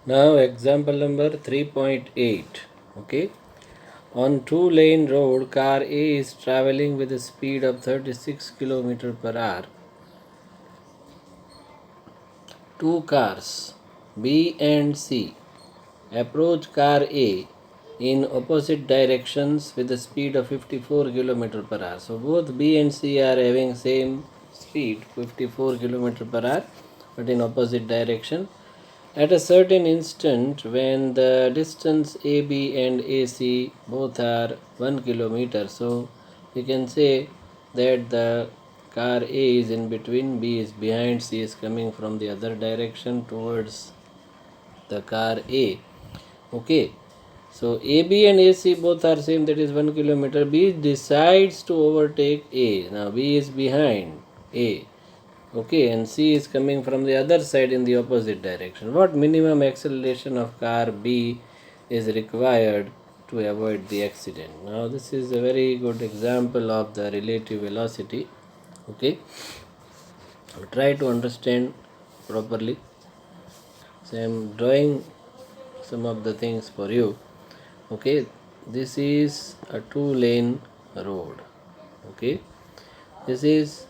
Now example number 3.8. Okay. On two-lane road, car A is traveling with a speed of 36 km per hour. Two cars B and C approach car A in opposite directions with a speed of 54 km per hour. So both B and C are having same speed 54 km per hour but in opposite direction. At a certain instant, when the distance AB and AC both are 1 kilometer, so we can say that the car A is in between, B is behind, C is coming from the other direction towards the car A. Okay, so AB and AC both are same, that is 1 kilometer. B decides to overtake A. Now B is behind A. Okay, and C is coming from the other side in the opposite direction. What minimum acceleration of car B is required to avoid the accident? Now this is a very good example of the relative velocity. Okay, so try to understand properly. So I am drawing some of the things for you. Okay, this is a two-lane road. Okay, this is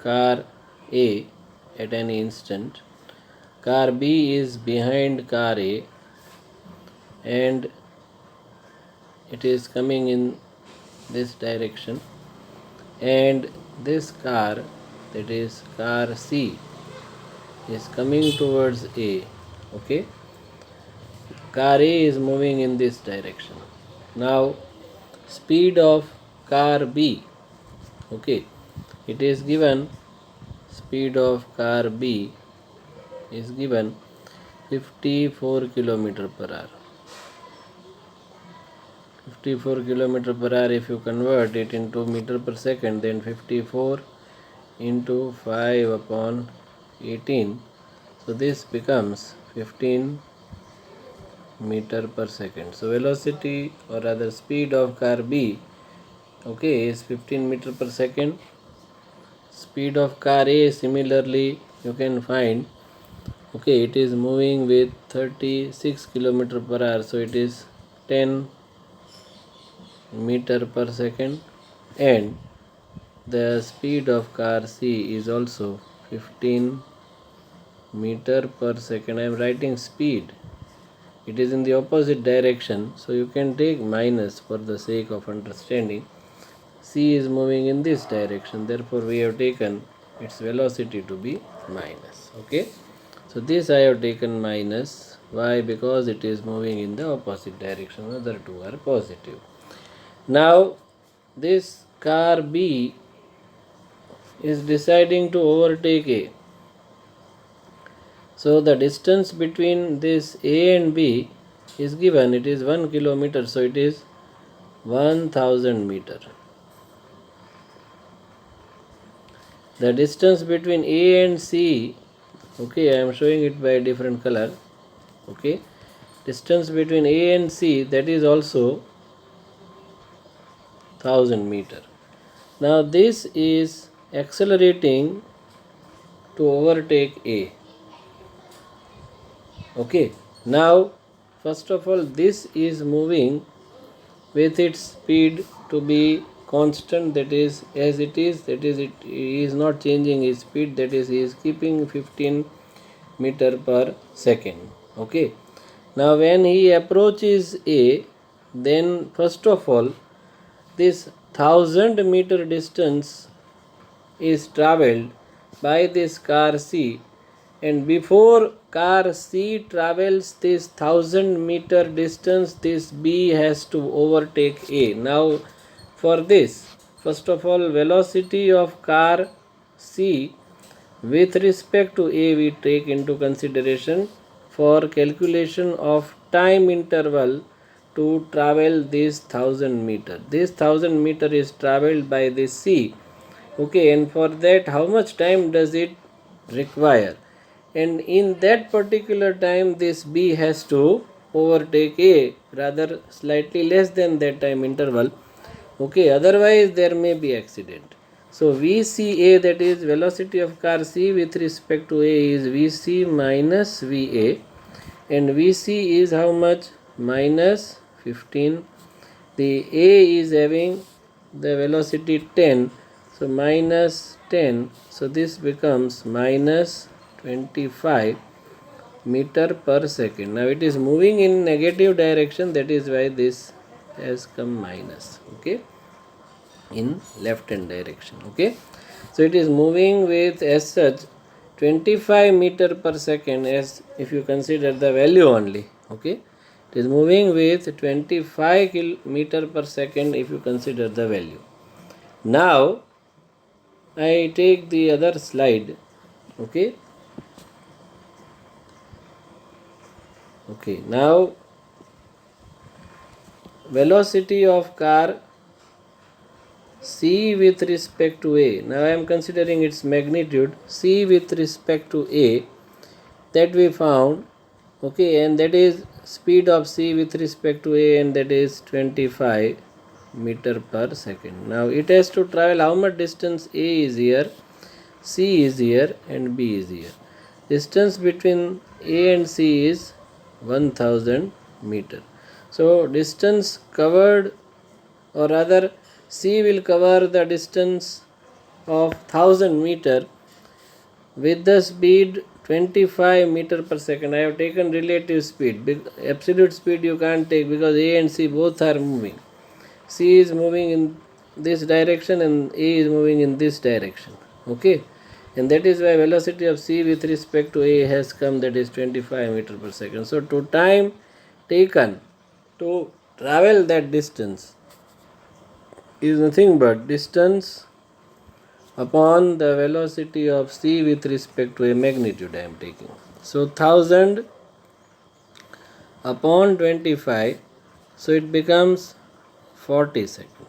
car A at any instant. Car B is behind car A and it is coming in this direction, and this car, that is car C, is coming towards A. Okay, car A is moving in this direction. Now speed of car B, okay, it is given speed of car B is given 54 km per hour. 54 km per hour, if you convert it into meter per second, then 54 into 5 upon 18, so this becomes 15 meter per second. So velocity or rather speed of car B, okay, is 15 meter per second. Speed of car A similarly you can find, okay, it is moving with 36 km per hour, so it is 10 meter per second, and the speed of car C is also 15 meter per second. I am writing speed, it is in the opposite direction, so you can take minus for the sake of understanding. C is moving in this direction, therefore we have taken its velocity to be minus. Okay, so this I have taken minus. Why? Because it is moving in the opposite direction, other two are positive. Now this car B is deciding to overtake A. So the distance between this A and B is given, it is 1 kilometer, so it is 1000 meter. The distance between A and C, okay, I am showing it by a different color. Okay, distance between A and C, that is also 1000 meter. Now this is accelerating to overtake A. Okay, now first of all this is moving with its speed to be constant, that is as it is, that is it is not changing its speed, that is he is keeping 15 meter per second. Okay, now when he approaches A, then first of all this 1000 meter distance is travelled by this car C, and before car C travels this 1000 meter distance, this B has to overtake A. Now for this, first of all velocity of car C with respect to A we take into consideration for calculation of time interval to travel this 1000 meter. This 1000 meter is travelled by this C. Okay, and for that how much time does it require? And in that particular time this B has to overtake A, rather slightly less than that time interval. Okay, otherwise there may be accident. So VCA, that is velocity of car C with respect to A, is VC minus VA, and VC is how much? Minus 15. The A is having the velocity 10, so minus 10, so this becomes minus 25 meter per second. Now it is moving in negative direction, that is why this has come minus, okay, in left hand direction, okay. So it is moving with, as such, 25 meter per second, as if you consider the value only, okay. It is moving with 25 meter per second if you consider the value. Now I take the other slide, okay. Okay, now velocity of car C with respect to A. Now I am considering its magnitude. C with respect to A, that we found, okay, and that is speed of C with respect to A, and that is 25 meter per second. Now it has to travel how much distance? A is here, C is here, and B is here. Distance between A and C is 1000 meter. So distance covered, or rather C will cover the distance of 1000 meter with the speed 25 meter per second. I have taken relative speed. Absolute speed you can't take because A and C both are moving. C is moving in this direction and A is moving in this direction, okay, and that is why velocity of C with respect to A has come, that is 25 meter per second. So to time taken to travel that distance is nothing but distance upon the velocity of C with respect to a magnitude I am taking. So 1000 upon 25, so it becomes 40 seconds.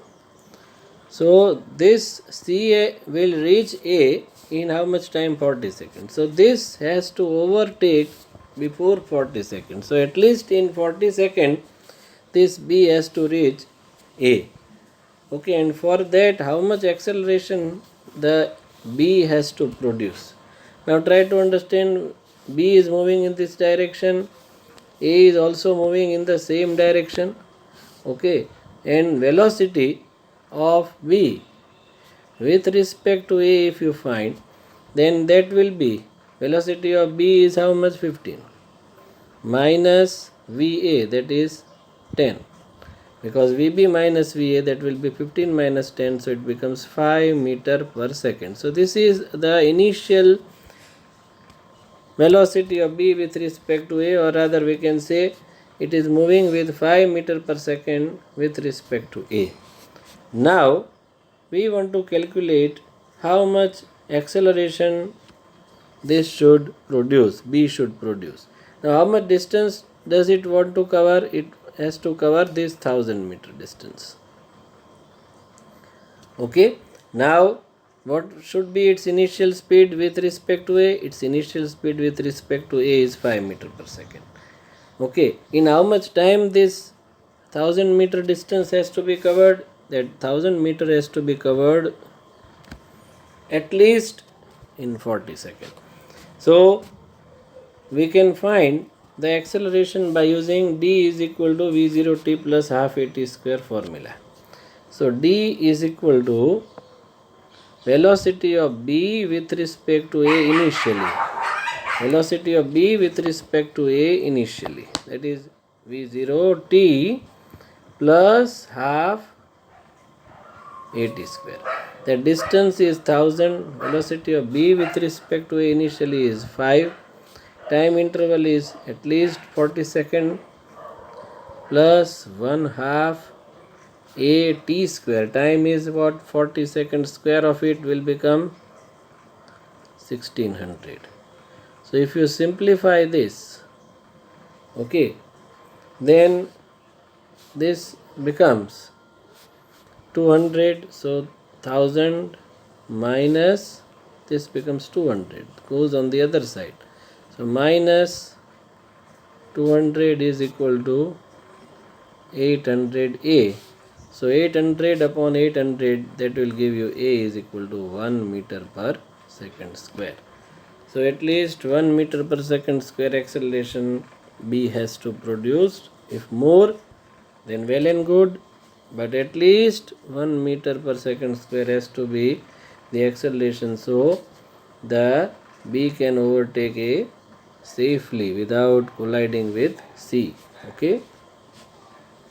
So this C will reach A in how much time? 40 seconds. So this has to overtake before 40 seconds. So at least in 40 seconds this B has to reach A. Okay, and for that how much acceleration the B has to produce? Now try to understand. B is moving in this direction, A is also moving in the same direction, okay, and velocity of B with respect to A if you find, then that will be velocity of B is how much? 15 minus VA, that is 10, because VB minus VA, that will be 15 minus 10, so it becomes 5 meter per second. So this is the initial velocity of B with respect to A, or rather we can say it is moving with 5 meter per second with respect to A. Now we want to calculate how much acceleration this should produce, B should produce. Now how much distance does it want to cover? It has to cover this 1000 meter distance. Okay, now what should be its initial speed with respect to A? Its initial speed with respect to A is 5 meter per second. Okay, in how much time this 1000 meter distance has to be covered? That 1000 meter has to be covered at least in 40 seconds. So we can find the acceleration by using d is equal to v0t plus half at square formula. So d is equal to velocity of B with respect to A initially. Velocity of B with respect to A initially, that is v0t plus half at square. The distance is 1000. Velocity of B with respect to A initially is 5. Time interval is at least 40 seconds plus 1 half a t square. Time is what? 40 seconds. Square of it will become 1600. So if you simplify this, okay, then this becomes 200. So 1000 minus this becomes 200, goes on the other side. So minus 200 is equal to 800A. So 800 upon 800, that will give you A is equal to 1 meter per second square. So at least 1 meter per second square acceleration B has to produce. If more, then well and good, but at least 1 meter per second square has to be the acceleration, so the B can overtake A safely without colliding with C. Okay.